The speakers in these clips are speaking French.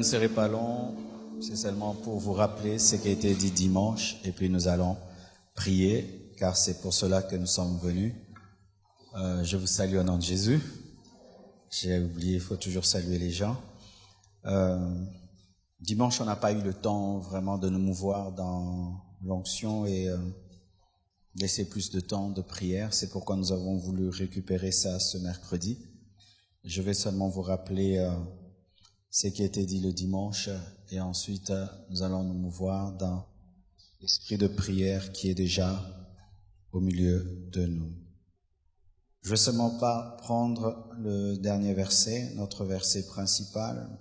ne serai pas long, c'est seulement pour vous rappeler ce qui a été dit dimanche, et puis nous allons prier, car c'est pour cela que nous sommes venus. Je vous salue au nom de Jésus. J'ai oublié, il faut toujours saluer les gens. Dimanche, on n'a pas eu le temps vraiment de nous mouvoir dans l'onction et laisser plus de temps de prière. C'est pourquoi nous avons voulu récupérer ça ce mercredi. Je vais seulement vous rappeler ce qui a été dit le dimanche et ensuite nous allons nous mouvoir dans l'esprit de prière qui est déjà au milieu de nous. Je ne vais seulement pas prendre le dernier verset, notre verset principal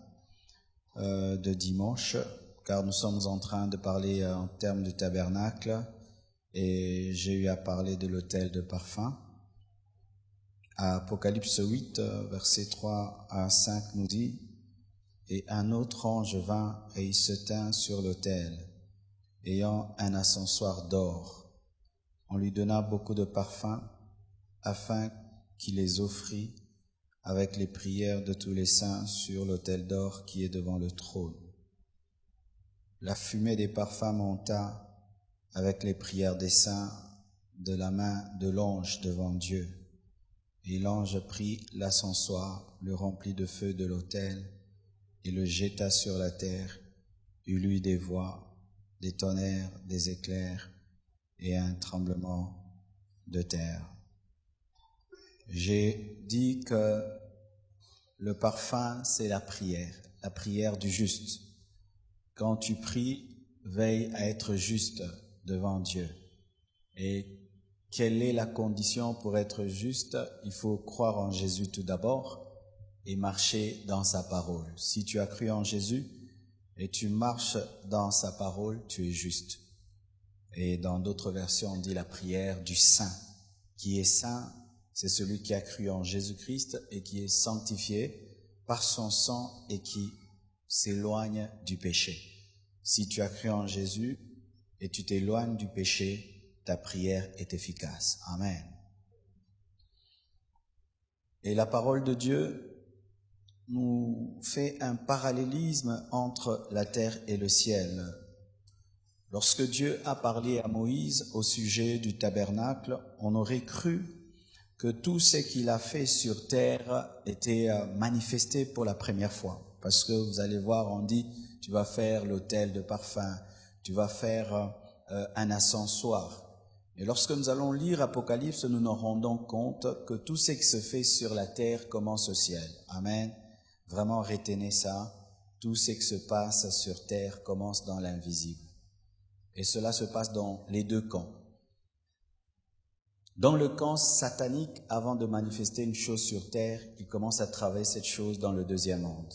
de dimanche, car nous sommes en train de parler en termes du tabernacle et j'ai eu à parler de l'autel de parfum. Apocalypse 8, versets 3 à 5 nous dit « Et un autre ange vint et il se tint sur l'autel, ayant un ascensoir d'or. On lui donna beaucoup de parfums, afin qu'il les offrît avec les prières de tous les saints sur l'autel d'or qui est devant le trône. La fumée des parfums monta avec les prières des saints de la main de l'ange devant Dieu. Et l'ange prit l'ascensoir, le remplit de feu de l'autel, et le jeta sur la terre. Il eut des voix, des tonnerres, des éclairs et un tremblement de terre. » J'ai dit que le parfum, c'est la prière du juste. Quand tu pries, veille à être juste devant Dieu. Et quelle est la condition pour être juste? Il faut croire en Jésus tout d'abord et marcher dans sa parole. Si tu as cru en Jésus et tu marches dans sa parole, tu es juste. Et dans d'autres versions, on dit la prière du saint. Qui est saint? C'est celui qui a cru en Jésus-Christ et qui est sanctifié par son sang et qui s'éloigne du péché. Si tu as cru en Jésus et tu t'éloignes du péché, ta prière est efficace. Amen. Et la parole de Dieu nous fait un parallélisme entre la terre et le ciel. Lorsque Dieu a parlé à Moïse au sujet du tabernacle, on aurait cru que tout ce qu'il a fait sur terre était manifesté pour la première fois. Parce que vous allez voir, on dit, tu vas faire l'autel de parfum, tu vas faire un ascensoir. Et lorsque nous allons lire Apocalypse, nous nous rendons compte que tout ce qui se fait sur la terre commence au ciel. Amen. Vraiment retenez ça. Tout ce qui se passe sur terre commence dans l'invisible. Et cela se passe dans les deux camps. Dans le camp satanique, avant de manifester une chose sur terre, ils commencent à travailler cette chose dans le deuxième monde.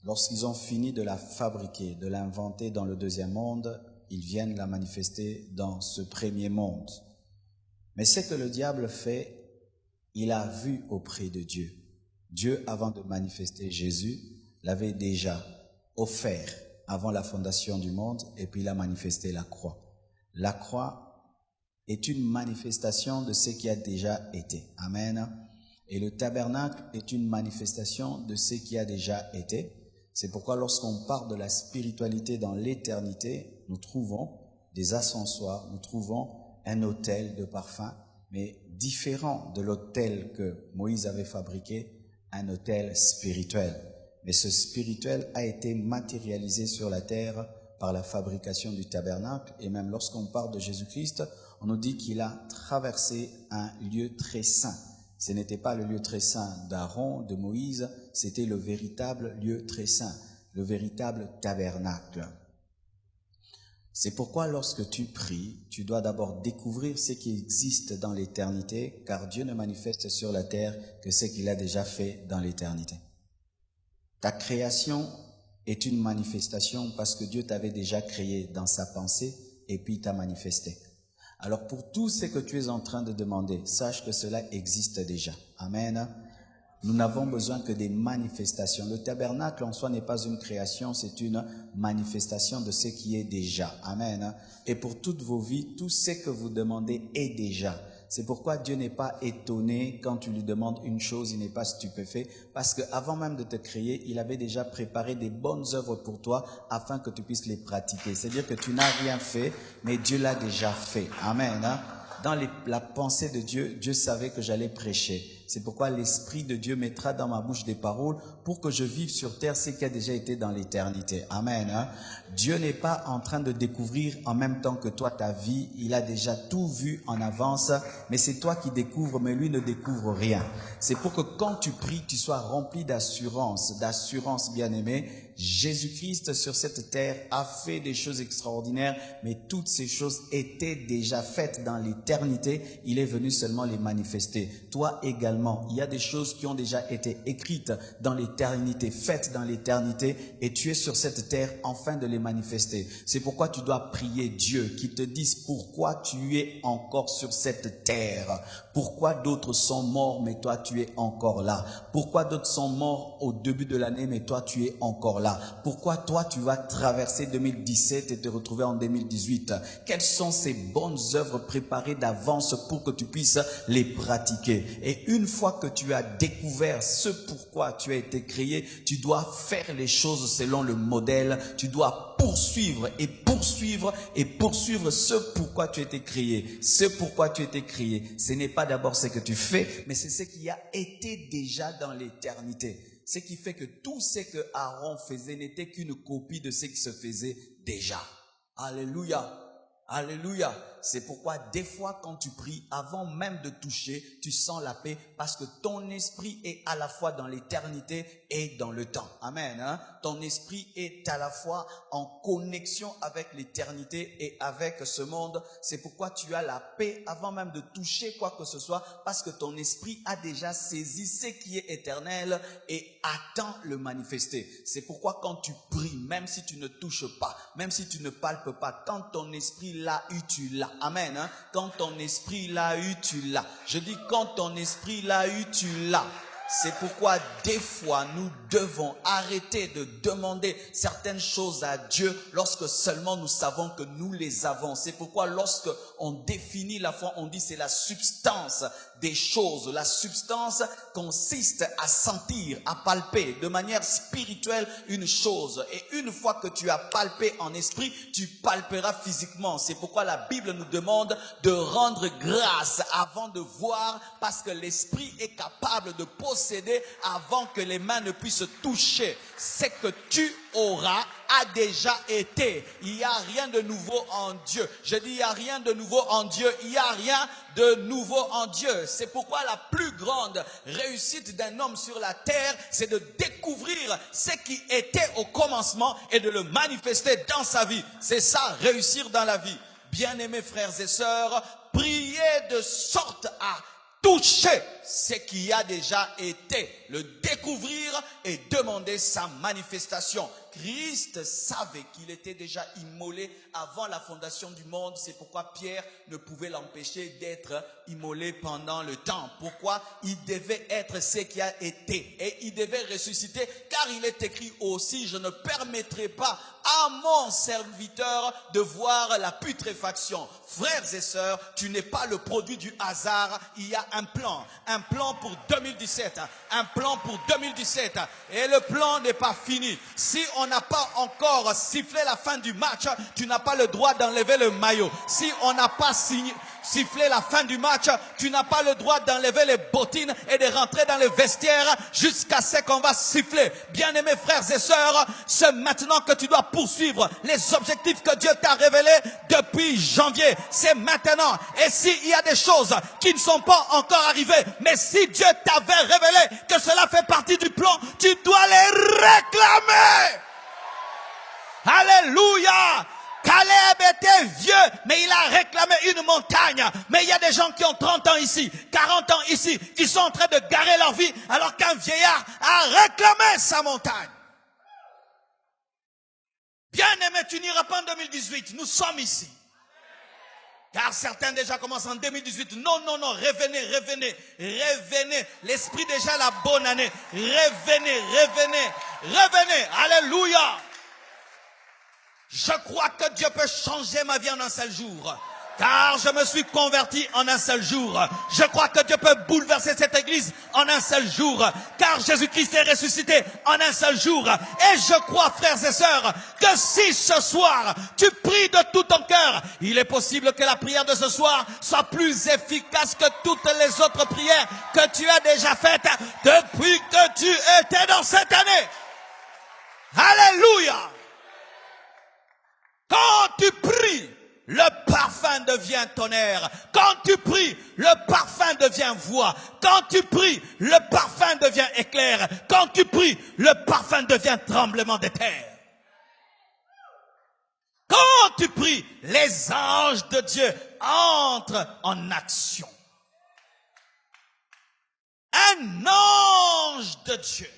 Lorsqu'ils ont fini de la fabriquer, de l'inventer dans le deuxième monde, ils viennent la manifester dans ce premier monde. Mais ce que le diable fait, il a vu auprès de Dieu. Dieu, avant de manifester Jésus, l'avait déjà offert avant la fondation du monde, et puis il a manifesté la croix. La croix est une manifestation de ce qui a déjà été. Amen. Et le tabernacle est une manifestation de ce qui a déjà été. C'est pourquoi lorsqu'on parle de la spiritualité dans l'éternité, nous trouvons des ascensoirs, nous trouvons un autel de parfum, mais différent de l'autel que Moïse avait fabriqué, un autel spirituel. Mais ce spirituel a été matérialisé sur la terre par la fabrication du tabernacle. Et même lorsqu'on parle de Jésus-Christ, on nous dit qu'il a traversé un lieu très saint. Ce n'était pas le lieu très saint d'Aaron, de Moïse, c'était le véritable lieu très saint, le véritable tabernacle. C'est pourquoi lorsque tu pries, tu dois d'abord découvrir ce qui existe dans l'éternité, car Dieu ne manifeste sur la terre que ce qu'il a déjà fait dans l'éternité. Ta création est une manifestation parce que Dieu t'avait déjà créé dans sa pensée et puis t'a manifesté. Alors pour tout ce que tu es en train de demander, sache que cela existe déjà. Amen. Nous n'avons besoin que des manifestations. Le tabernacle en soi n'est pas une création, c'est une manifestation de ce qui est déjà. Amen. Et pour toutes vos vies, tout ce que vous demandez est déjà. C'est pourquoi Dieu n'est pas étonné quand tu lui demandes une chose, il n'est pas stupéfait, parce qu'avant même de te créer, il avait déjà préparé des bonnes œuvres pour toi afin que tu puisses les pratiquer. C'est-à-dire que tu n'as rien fait, mais Dieu l'a déjà fait. Amen. Hein? Dans la pensée de Dieu, Dieu savait que j'allais prêcher. C'est pourquoi l'Esprit de Dieu mettra dans ma bouche des paroles pour que je vive sur terre ce qui a déjà été dans l'éternité. Amen. Hein? Dieu n'est pas en train de découvrir en même temps que toi ta vie. Il a déjà tout vu en avance, mais c'est toi qui découvres, mais lui ne découvre rien. C'est pour que quand tu pries, tu sois rempli d'assurance bien-aimé. Jésus-Christ sur cette terre a fait des choses extraordinaires, mais toutes ces choses étaient déjà faites dans l'éternité. Il est venu seulement les manifester. Toi également, il y a des choses qui ont déjà été écrites dans l'éternité, faites dans l'éternité, et tu es sur cette terre afin de les manifester. C'est pourquoi tu dois prier Dieu qui te dise pourquoi tu es encore sur cette terre. Pourquoi d'autres sont morts, mais toi tu es encore là. Pourquoi d'autres sont morts au début de l'année, mais toi tu es encore là. Pourquoi toi tu vas traverser 2017 et te retrouver en 2018? Quelles sont ces bonnes œuvres préparées d'avance pour que tu puisses les pratiquer? Et une fois que tu as découvert ce pourquoi tu as été créé, tu dois faire les choses selon le modèle. Tu dois poursuivre et poursuivre et poursuivre ce pourquoi tu as été créé. Ce pourquoi tu as été créé, ce n'est pas d'abord ce que tu fais, mais c'est ce qui a été déjà dans l'éternité. Ce qui fait que tout ce que Aaron faisait n'était qu'une copie de ce qui se faisait déjà. Alléluia. Alléluia. C'est pourquoi des fois quand tu pries, avant même de toucher, tu sens la paix parce que ton esprit est à la fois dans l'éternité et dans le temps. Amen. Hein? Ton esprit est à la fois en connexion avec l'éternité et avec ce monde. C'est pourquoi tu as la paix avant même de toucher quoi que ce soit parce que ton esprit a déjà saisi ce qui est éternel et attend le manifester. C'est pourquoi quand tu pries, même si tu ne touches pas, même si tu ne palpes pas, quand ton esprit l'a eu, tu l'as. Amen. Hein? Quand ton esprit l'a eu, tu l'as. Je dis quand ton esprit l'a eu, tu l'as. C'est pourquoi des fois nous devons arrêter de demander certaines choses à Dieu lorsque seulement nous savons que nous les avons. C'est pourquoi lorsque on définit la foi, on dit c'est la substance des choses. La substance consiste à sentir, à palper de manière spirituelle une chose. Et une fois que tu as palpé en esprit, tu palperas physiquement. C'est pourquoi la Bible nous demande de rendre grâce avant de voir, parce que l'esprit est capable de posséder avant que les mains ne puissent toucher. C'est que tu auras a déjà été. Il n'y a rien de nouveau en Dieu. Je dis il n'y a rien de nouveau en Dieu. Il n'y a rien de nouveau en Dieu. C'est pourquoi la plus grande réussite d'un homme sur la terre, c'est de découvrir ce qui était au commencement et de le manifester dans sa vie. C'est ça, réussir dans la vie. Bien-aimés frères et sœurs, priez de sorte à toucher ce qui a déjà été, le découvrir et demander sa manifestation. Christ savait qu'il était déjà immolé avant la fondation du monde. C'est pourquoi Pierre ne pouvait l'empêcher d'être immolé pendant le temps. Pourquoi? Il devait être ce qui a été et il devait ressusciter, car il est écrit aussi, je ne permettrai pas à mon serviteur de voir la putréfaction. Frères et sœurs, tu n'es pas le produit du hasard. Il y a un plan pour 2017, un plan pour 2017, et le plan n'est pas fini. Si on n'a pas encore sifflé la fin du match, tu n'as pas le droit d'enlever le maillot. Si on n'a pas sifflé la fin du match, tu n'as pas le droit d'enlever les bottines et de rentrer dans le vestiaire jusqu'à ce qu'on va siffler. Bien-aimés frères et sœurs, c'est maintenant que tu dois poursuivre les objectifs que Dieu t'a révélés depuis janvier. C'est maintenant. Et s'il y a des choses qui ne sont pas encore arrivées, mais si Dieu t'avait révélé que cela fait partie du plan, tu dois les réclamer. Alléluia. Caleb était vieux, mais il a réclamé une montagne. Mais il y a des gens qui ont 30 ans ici, 40 ans ici, qui sont en train de garer leur vie, alors qu'un vieillard a réclamé sa montagne. Bien-aimé, tu n'iras pas en 2018, nous sommes ici. Car certains déjà commencent en 2018. Non, revenez. L'esprit déjà la bonne année. Revenez. Alléluia. Je crois que Dieu peut changer ma vie en un seul jour. Car je me suis converti en un seul jour. Je crois que Dieu peut bouleverser cette église en un seul jour. Car Jésus-Christ est ressuscité en un seul jour. Et je crois, frères et sœurs, que si ce soir, tu pries de tout ton cœur, il est possible que la prière de ce soir soit plus efficace que toutes les autres prières que tu as déjà faites depuis que tu étais dans cette année. Alléluia! Quand tu pries, le parfum devient tonnerre. Quand tu pries, le parfum devient voix. Quand tu pries, le parfum devient éclair. Quand tu pries, le parfum devient tremblement de terre. Quand tu pries, les anges de Dieu entrent en action. Un ange de Dieu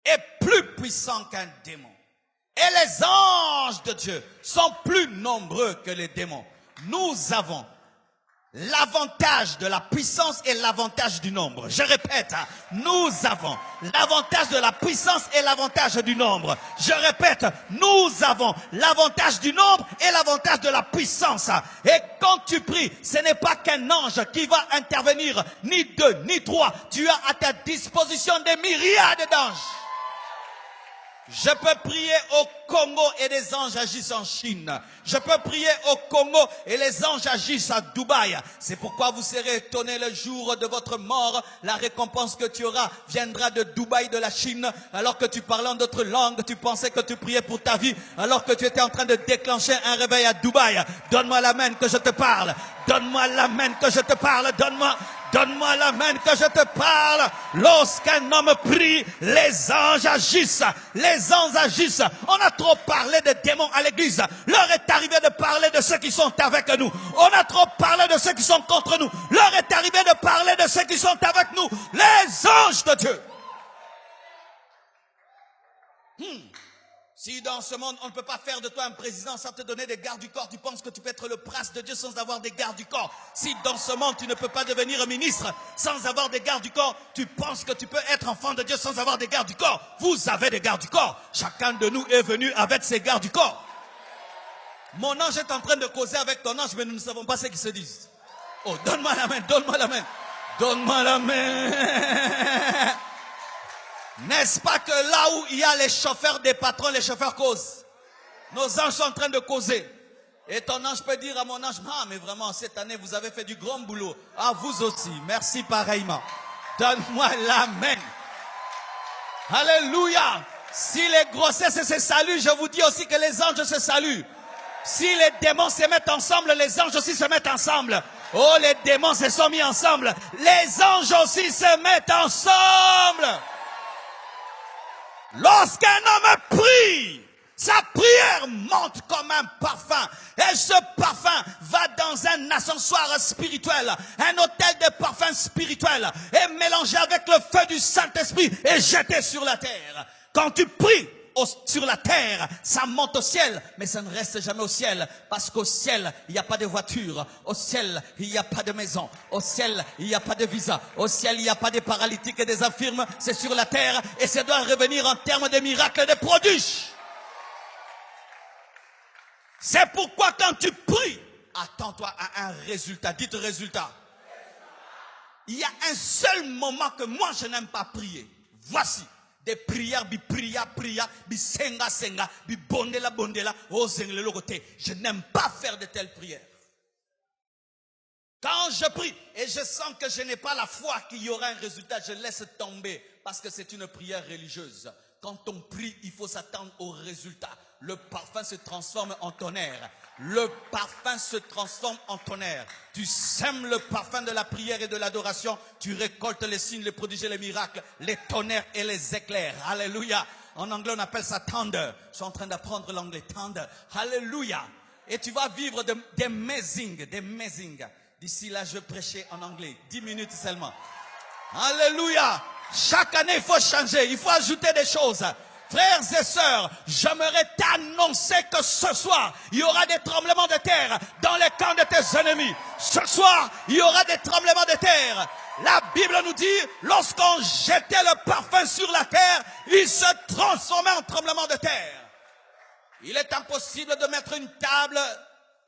est plus puissant qu'un démon. Et les anges de Dieu sont plus nombreux que les démons. Nous avons l'avantage de la puissance et l'avantage du nombre. Je répète, nous avons l'avantage de la puissance et l'avantage du nombre. Je répète, nous avons l'avantage du nombre et l'avantage de la puissance. Et quand tu pries, ce n'est pas qu'un ange qui va intervenir, ni deux, ni trois. Tu as à ta disposition des myriades d'anges. Je peux prier au Congo et les anges agissent en Chine. Je peux prier au Congo et les anges agissent à Dubaï. C'est pourquoi vous serez étonnés le jour de votre mort. La récompense que tu auras viendra de Dubaï, de la Chine. Alors que tu parlais en d'autres langues, tu pensais que tu priais pour ta vie. Alors que tu étais en train de déclencher un réveil à Dubaï. Donne-moi la main que je te parle. Donne-moi la main que je te parle. Donne-moi la main que je te parle. Lorsqu'un homme prie, les anges agissent. Les anges agissent. On a trop parlé de démons à l'église. L'heure est arrivée de parler de ceux qui sont avec nous. On a trop parlé de ceux qui sont contre nous. L'heure est arrivée de parler de ceux qui sont avec nous. Les anges de Dieu. Si dans ce monde, on ne peut pas faire de toi un président sans te donner des gardes du corps, tu penses que tu peux être le prince de Dieu sans avoir des gardes du corps. Si dans ce monde, tu ne peux pas devenir ministre sans avoir des gardes du corps, tu penses que tu peux être enfant de Dieu sans avoir des gardes du corps. Vous avez des gardes du corps. Chacun de nous est venu avec ses gardes du corps. Mon ange est en train de causer avec ton ange, mais nous ne savons pas ce qu'ils se disent. Oh, donne-moi la main, donne-moi la main. Donne-moi la main. N'est-ce pas que là où il y a les chauffeurs des patrons, les chauffeurs causent? Nos anges sont en train de causer. Et ton ange peut dire à mon ange, ah mais vraiment cette année vous avez fait du grand boulot. Ah vous aussi, merci pareillement. Donne-moi la main. Alléluia. Si les grossesses se saluent, je vous dis aussi que les anges se saluent. Si les démons se mettent ensemble, les anges aussi se mettent ensemble. Oh, les démons se sont mis ensemble. Les anges aussi se mettent ensemble. Lorsqu'un homme prie, sa prière monte comme un parfum. Et ce parfum va dans un ascensoir spirituel, un hôtel de parfum spirituel, et mélangé avec le feu du Saint-Esprit et jeté sur la terre. Quand tu pries sur la terre, ça monte au ciel, mais ça ne reste jamais au ciel, parce qu'au ciel, il n'y a pas de voiture, au ciel, il n'y a pas de maison, au ciel, il n'y a pas de visa, au ciel, il n'y a pas de paralytiques et des infirmes, c'est sur la terre, et ça doit revenir en termes de miracles et de prodiges. C'est pourquoi quand tu pries, attends-toi à un résultat. Dites résultat. Il y a un seul moment que moi je n'aime pas prier. Voici. Des prières, senga, bondela, je n'aime pas faire de telles prières. Quand je prie et je sens que je n'ai pas la foi qu'il y aura un résultat, je laisse tomber parce que c'est une prière religieuse. Quand on prie, il faut s'attendre au résultat. Le parfum se transforme en tonnerre. Le parfum se transforme en tonnerre. Tu sèmes le parfum de la prière et de l'adoration. Tu récoltes les signes, les prodiges et les miracles, les tonnerres et les éclairs. Alléluia. En anglais, on appelle ça thunder. Je suis en train d'apprendre l'anglais. Thunder. Alléluia. Et tu vas vivre des amazing. D'ici là, je prêchais en anglais. 10 minutes seulement. Alléluia. Chaque année, il faut changer. Il faut ajouter des choses. Frères et sœurs, j'aimerais t'annoncer que ce soir, il y aura des tremblements de terre dans les camps de tes ennemis. Ce soir, il y aura des tremblements de terre. La Bible nous dit, lorsqu'on jetait le parfum sur la terre, il se transformait en tremblement de terre. Il est impossible de mettre une table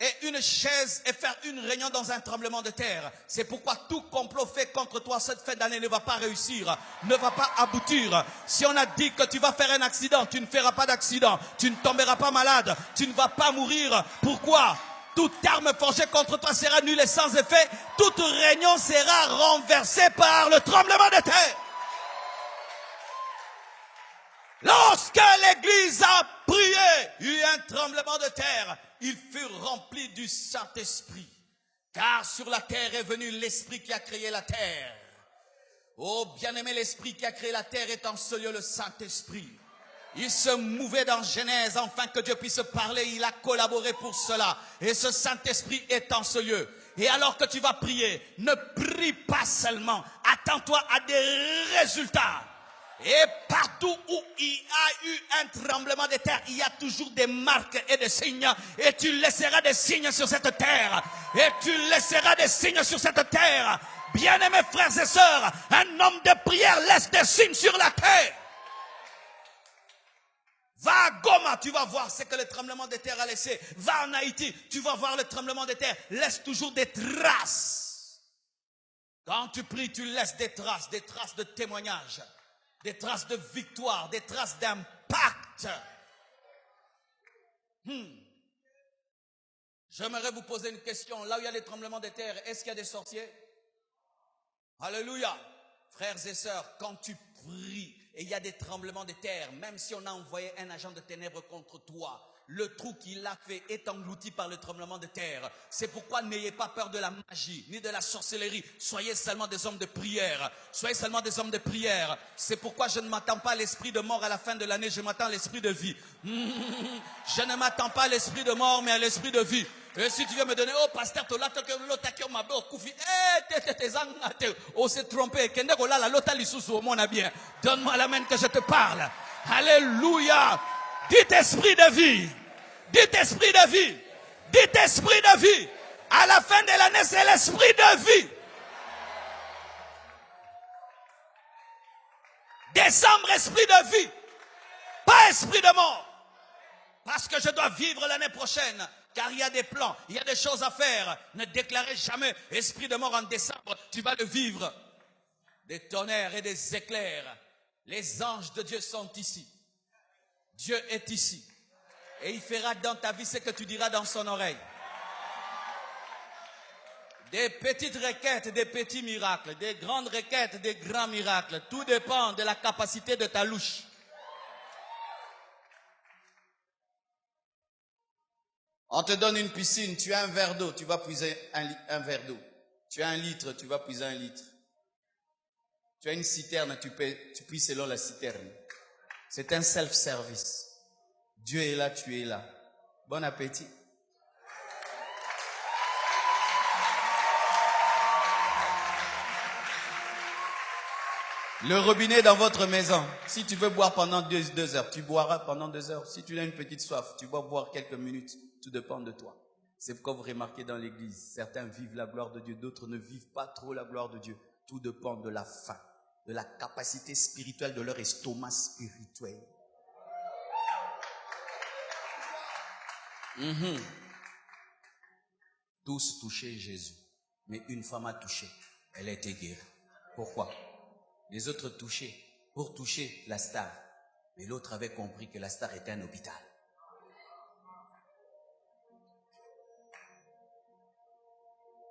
et une chaise et faire une réunion dans un tremblement de terre. C'est pourquoi tout complot fait contre toi cette fin d'année ne va pas réussir, ne va pas aboutir. Si on a dit que tu vas faire un accident, tu ne feras pas d'accident. Tu ne tomberas pas malade, tu ne vas pas mourir. Pourquoi? Toute arme forgée contre toi sera nulle et sans effet. Toute réunion sera renversée par le tremblement de terre. Lorsque l'Église a prié, il y eut un tremblement de terre. Ils furent remplis du Saint-Esprit. Car sur la terre est venu l'Esprit qui a créé la terre. Oh bien-aimé, l'Esprit qui a créé la terre est en ce lieu le Saint-Esprit. Il se mouvait dans Genèse afin que Dieu puisse parler. Il a collaboré pour cela. Et ce Saint-Esprit est en ce lieu. Et alors que tu vas prier, ne prie pas seulement. Attends-toi à des résultats. Et partout où il y a eu un tremblement de terre, il y a toujours des marques et des signes. Et tu laisseras des signes sur cette terre. Et tu laisseras des signes sur cette terre. Bien-aimés frères et sœurs, un homme de prière laisse des signes sur la terre. Va à Goma, tu vas voir ce que le tremblement de terre a laissé. Va en Haïti, tu vas voir le tremblement de terre. Laisse toujours des traces. Quand tu pries, tu laisses des traces de témoignages. Des traces de victoire, des traces d'impact. J'aimerais vous poser une question. Là où il y a les tremblements de terre, est-ce qu'il y a des sorciers? Alléluia. Frères et sœurs, quand tu pries et il y a des tremblements de terre, même si on a envoyé un agent de ténèbres contre toi, le trou qu'il a fait est englouti par le tremblement de terre. C'est pourquoi n'ayez pas peur de la magie, ni de la sorcellerie. Soyez seulement des hommes de prière. Soyez seulement des hommes de prière. C'est pourquoi je ne m'attends pas à l'esprit de mort à la fin de l'année. Je m'attends à l'esprit de vie. Je ne m'attends pas à l'esprit de mort, mais à l'esprit de vie. Et si tu veux me donner, oh pasteur, on s'est trompé. Donne-moi la main que je te parle. Alléluia. Dites esprit de vie. Dites esprit de vie. Dites esprit de vie. À la fin de l'année, c'est l'esprit de vie. Décembre, esprit de vie. Pas esprit de mort. Parce que je dois vivre l'année prochaine. Car il y a des plans, il y a des choses à faire. Ne déclarez jamais esprit de mort en décembre. Tu vas le vivre. Des tonnerres et des éclairs. Les anges de Dieu sont ici. Dieu est ici. Et il fera dans ta vie ce que tu diras dans son oreille. Des petites requêtes, des petits miracles. Des grandes requêtes, des grands miracles. Tout dépend de la capacité de ta louche. On te donne une piscine, tu as un verre d'eau, tu vas puiser un verre d'eau. Tu as 1 litre, tu vas puiser 1 litre. Tu as une citerne, tu puises selon la citerne. C'est un self-service. Dieu est là, tu es là. Bon appétit. Le robinet dans votre maison. Si tu veux boire pendant 2 heures, tu boiras pendant 2 heures. Si tu as une petite soif, tu vas boire quelques minutes. Tout dépend de toi. C'est pourquoi vous remarquez dans l'église, certains vivent la gloire de Dieu, d'autres ne vivent pas trop la gloire de Dieu. Tout dépend de la faim, de la capacité spirituelle de leur estomac spirituel. Tous touchaient Jésus, mais une femme a touché, elle a été guérie. Pourquoi? Les autres touchaient pour toucher la star, mais l'autre avait compris que la star était un hôpital.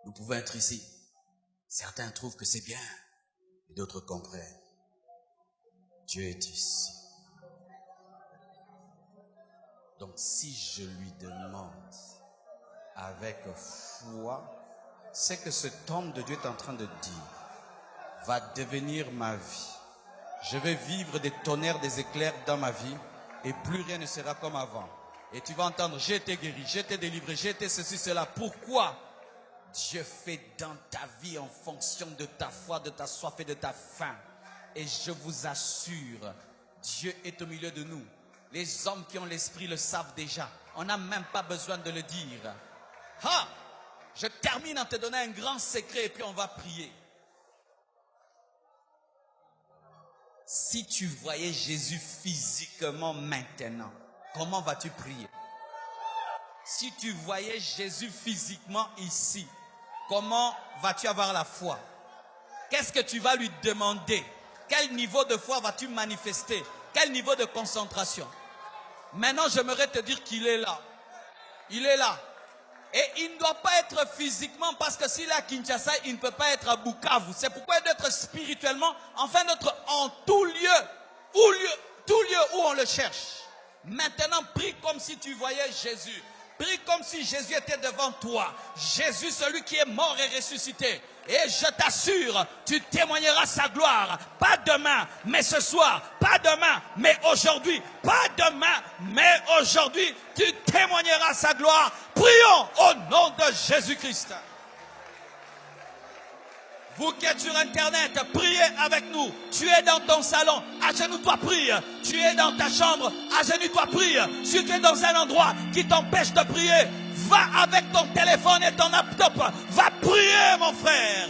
Nous pouvons être ici. Certains trouvent que c'est bien, et d'autres comprennent. Dieu est ici. Donc si je lui demande avec foi, c'est que cet homme de Dieu est en train de dire, va devenir ma vie. Je vais vivre des tonnerres, des éclairs dans ma vie, et plus rien ne sera comme avant. Et tu vas entendre, j'ai été guéri, j'ai été délivré, j'ai été ceci, cela. Pourquoi? Dieu fait dans ta vie en fonction de ta foi, de ta soif et de ta faim. Et je vous assure, Dieu est au milieu de nous. Les hommes qui ont l'esprit le savent déjà. On n'a même pas besoin de le dire. Ah, je termine en te donnant un grand secret et puis on va prier. Si tu voyais Jésus physiquement maintenant, comment vas-tu prier? Si tu voyais Jésus physiquement ici, comment vas-tu avoir la foi? Qu'est-ce que tu vas lui demander? Quel niveau de foi vas-tu manifester? Quel niveau de concentration? Maintenant, j'aimerais te dire qu'il est là. Il est là. Et il ne doit pas être physiquement, parce que s'il est à Kinshasa, il ne peut pas être à Bukavu. C'est pourquoi il doit être spirituellement, enfin d'être en tout lieu où on le cherche. Maintenant, prie comme si tu voyais Jésus. Prie comme si Jésus était devant toi. Jésus, celui qui est mort et ressuscité. Et je t'assure, tu témoigneras sa gloire. Pas demain, mais ce soir. Pas demain, mais aujourd'hui. Pas demain, mais aujourd'hui. Tu témoigneras sa gloire. Prions au nom de Jésus-Christ. Vous qui êtes sur Internet, priez avec nous. Tu es dans ton salon, agenouille-toi, prie. Tu es dans ta chambre, agenouille-toi, prie. Si tu es dans un endroit qui t'empêche de prier, va avec ton téléphone et ton laptop. Va prier, mon frère.